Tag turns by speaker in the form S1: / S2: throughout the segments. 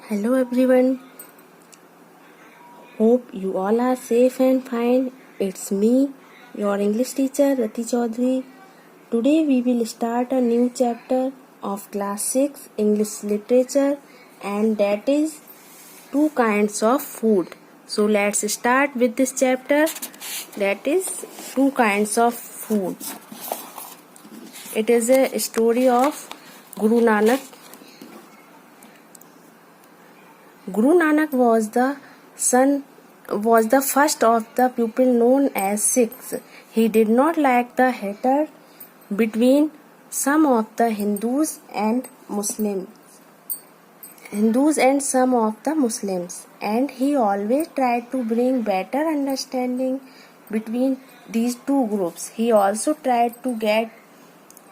S1: Hello everyone. Hope you all are safe and fine. It's me, your English teacher Rati Chaudhary. Today we will start a new chapter of class 6 English literature, and that is two kinds of food. So let's start with this chapter, that is two kinds of food. It is a story of Guru Nanak. Guru Nanak was the first of the pupil known as Sikhs. He did not like the hatred between some of the Hindus and some of the Muslims, and he always tried to bring better understanding between these two groups. He also tried to get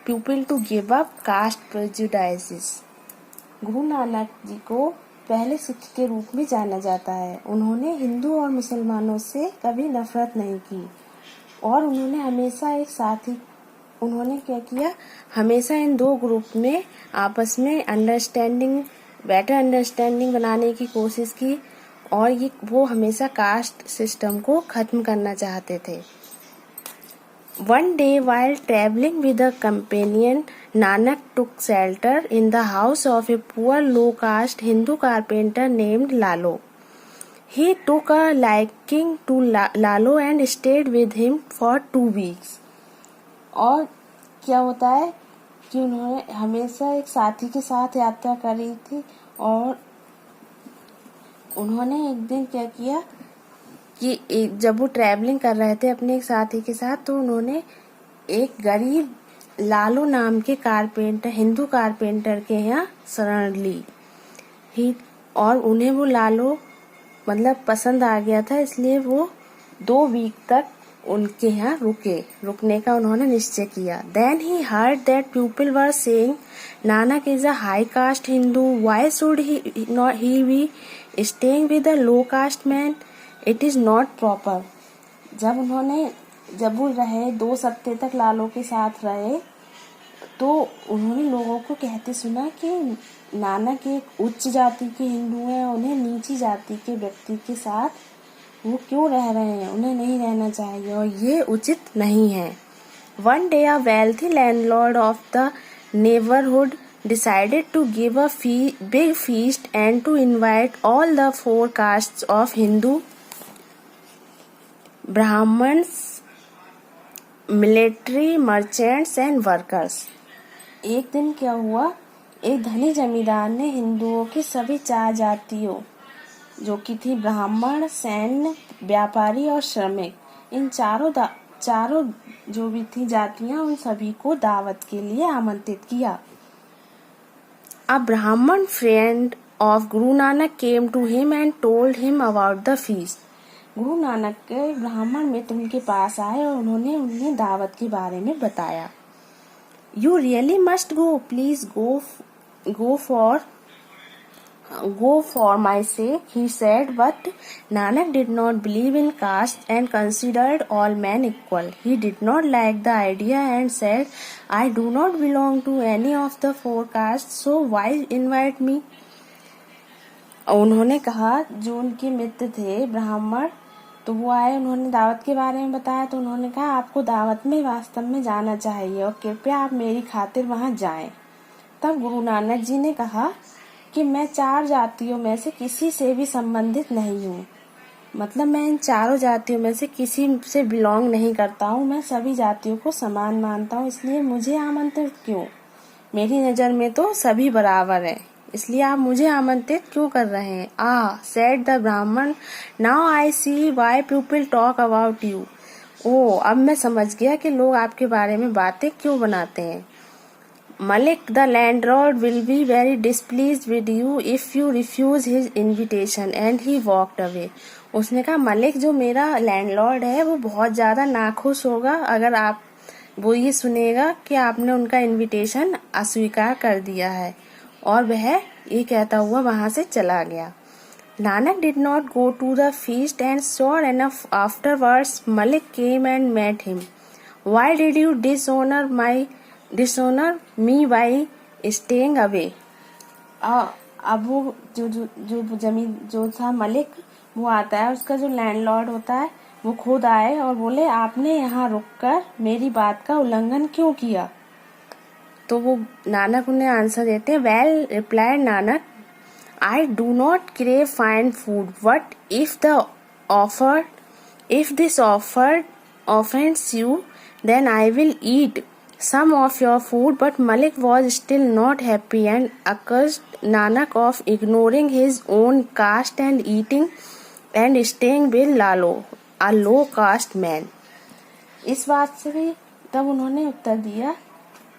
S1: people to give up caste prejudices. Guru Nanak ji को पहले सिख के रूप में जाना जाता है। उन्होंने हिंदू और मुसलमानों से कभी नफरत नहीं की और उन्होंने क्या किया, हमेशा इन दो ग्रुप में आपस में बेटर अंडरस्टैंडिंग बनाने की कोशिश की और वो हमेशा कास्ट सिस्टम को खत्म करना चाहते थे। One day, while traveling with a companion, Nanak took shelter in the house of a poor low-caste Hindu carpenter named Lalo. He took a liking to Lalo and stayed with him for 2 weeks. और क्या होता है कि उन्होंने हमेशा एक साथी के साथ यात्रा करी थी और उन्होंने एक दिन क्या किया कि जब वो ट्रैवलिंग कर रहे थे अपने एक साथी के साथ, तो उन्होंने एक गरीब लालू नाम के हिंदू कारपेंटर के यहाँ शरण ली और उन्हें वो लालू पसंद आ गया था, इसलिए वो 2 वीक तक उनके यहाँ रुकने का उन्होंने निश्चय किया। Then he heard that people were saying Nanak is a high caste Hindu. Why should he be staying with a low caste man? It is not proper. जब वो रहे 2 सप्ताह तक लालो के साथ रहे, तो उन्होंने लोगों को कहते सुना कि नानक एक उच्च जाति के हिंदू हैं, उन्हें नीची जाति के व्यक्ति के साथ वो क्यों रह रहे हैं, उन्हें नहीं रहना चाहिए और ये उचित नहीं है। One day a wealthy landlord of the neighborhood decided to give a big feast and to invite all the 4 castes of Hindu, Brahmins, military, merchants and workers. एक दिन क्या हुआ, एक धनी जमींदार ने हिंदुओं की सभी 4 जातियों जो कि थी ब्राह्मण, सैन्य, व्यापारी और श्रमिक, इन चारों जो भी थी जातियां, उन सभी को दावत के लिए आमंत्रित किया। A Brahmin friend of Guru Nanak came to him and told him about the feast. Guru Nanak के ब्राह्मण मित्र उनके पास आए और उन्होंने उन्हें दावत के बारे में बताया। You really must go. Please go for my sake, he said. But Nanak did not believe in caste and considered all men equal. He did not like the idea and said, I do not belong to any of the 4 castes, so why invite me? उन्होंने कहा, जो उनके मित्र थे ब्राह्मण, तो वो आए, उन्होंने दावत के बारे में बताया, तो उन्होंने कहा आपको दावत में वास्तव में जाना चाहिए और कृपया आप मेरी खातिर वहां जाएं। तब गुरु नानक जी ने कहा कि मैं 4 जातियों में से किसी से भी संबंधित नहीं हूँ, मैं इन 4 जातियों में से किसी से बिलोंग नहीं करता हूँ, मैं सभी जातियों को समान मानता हूँ, इसलिए मुझे आमंत्रित क्यों? मेरी नजर में तो सभी बराबर है, इसलिए आप मुझे आमंत्रित क्यों कर रहे हैं? said the Brahman, now I see why people talk about you. अब मैं समझ गया कि लोग आपके बारे में बातें क्यों बनाते हैं। Malik the landlord will be very displeased with you if you refuse his invitation, and he walked away. उसने कहा मलिक जो मेरा लैंडलॉर्ड है वो बहुत ज्यादा नाखुश होगा अगर वो ये सुनेगा कि आपने उनका इनविटेशन अस्वीकार कर दिया है, और वह ये कहता हुआ वहां से चला गया। Nanak did not go to the feast, and sure enough afterwards Malik came and met him. Why did you dishonor me by staying away? अब वो जो था मलिक, वो आता है, उसका जो लैंडलॉर्ड होता है वो खुद आए और बोले आपने यहाँ रुककर मेरी बात का उल्लंघन क्यों किया। तो वो नानक उन्हें आंसर देते हैं, well replied Nanak, I do not crave fine food, but if this offer offends you, then I will eat some of your food. But Malik was still not happy and accused Nanak of ignoring his own caste and eating and staying with Lalo, a low caste man. इस बात से भी तब उन्होंने उत्तर दिया,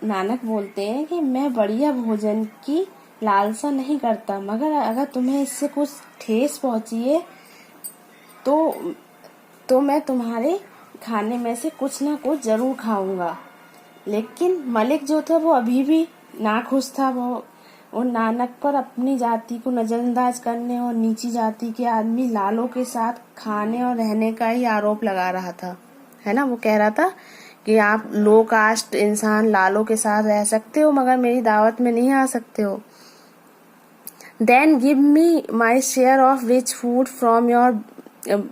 S1: नानक बोलते हैं कि मैं बढ़िया भोजन की लालसा नहीं करता, मगर अगर तुम्हें इससे कुछ ठेस पहुंची है तो मैं तुम्हारे खाने में से कुछ ना कुछ जरूर खाऊंगा। लेकिन मलिक जो था वो अभी भी नाखुश था। वो नानक पर अपनी जाति को नजरअंदाज करने और नीची जाति के आदमी लालो के साथ खाने और रहने का ही आरोप लगा रहा था, है ना। वो कह रहा था कि आप लो कास्ट इंसान लालो के साथ रह सकते हो मगर मेरी दावत में नहीं आ सकते हो। Then give me my share of rich food from your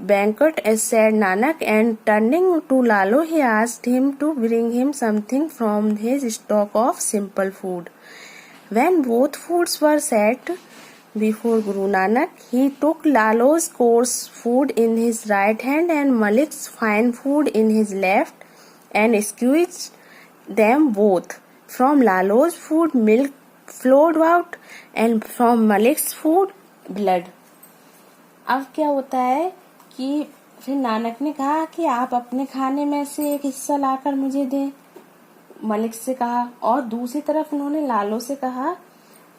S1: banquet, said Nanak, and turning to Lalo, he asked him to bring him something from his stock of simple food. When both foods were set before Guru Nanak, he took Lalo's coarse food in his right hand and Malik's fine food in his left and squeezed them both. From Lalo's food, milk flowed out and from Malik's food, blood. अब क्या होता है कि फिर नानक ने कहा कि आप अपने खाने में से एक हिस्सा लाकर मुझे दें, मलिक से कहा, और दूसरी तरफ उन्होंने लालो से कहा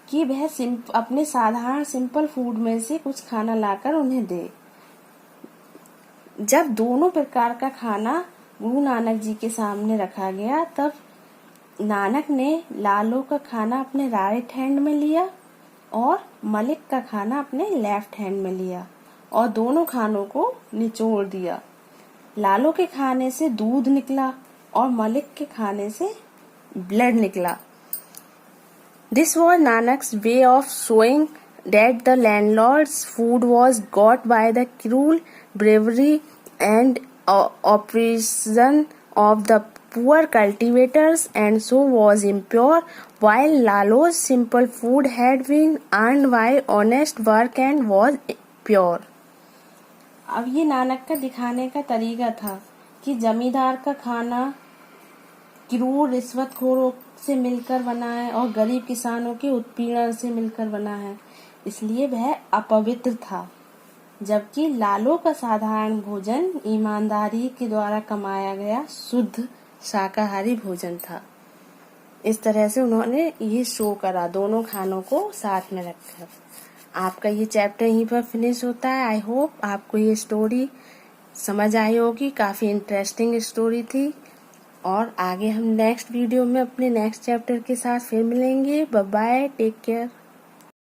S1: कि वह अपने साधारण सिंपल फूड में से कुछ खाना लाकर उन्हें दे। जब दोनों प्रकार का खाना गुरु नानक जी के सामने रखा गया, तब नानक ने लालो का खाना अपने राइट हैंड में लिया और मलिक का खाना अपने लेफ्ट हैंड में लिया और दोनों खानों को निचोड़ दिया। लालो के खाने से दूध निकला और मलिक के खाने से ब्लड निकला। This was Nanak's way of showing that the landlord's food was got by the cruel bravery and oppression of the poor cultivators and so was impure, while Lalo's simple food had been earned by honest work and was pure. अब ये नानक का दिखाने का तरीका था कि जमींदार का खाना क्रूर रिश्वतखोरों से मिलकर बना है और गरीब किसानों के उत्पीड़न से मिलकर बना है, इसलिए वह अपवित्र था, जबकि लालो का साधारण भोजन ईमानदारी के द्वारा कमाया गया शुद्ध शाकाहारी भोजन था। इस तरह से उन्होंने ये शो करा दोनों खानों को साथ में रखकर। आपका ये चैप्टर यहीं पर फिनिश होता है। आई होप आपको ये स्टोरी समझ आई होगी, काफी इंटरेस्टिंग स्टोरी थी। और आगे हम नेक्स्ट वीडियो में अपने नेक्स्ट चैप्टर के साथ फिर मिलेंगे। Bye bye, take care.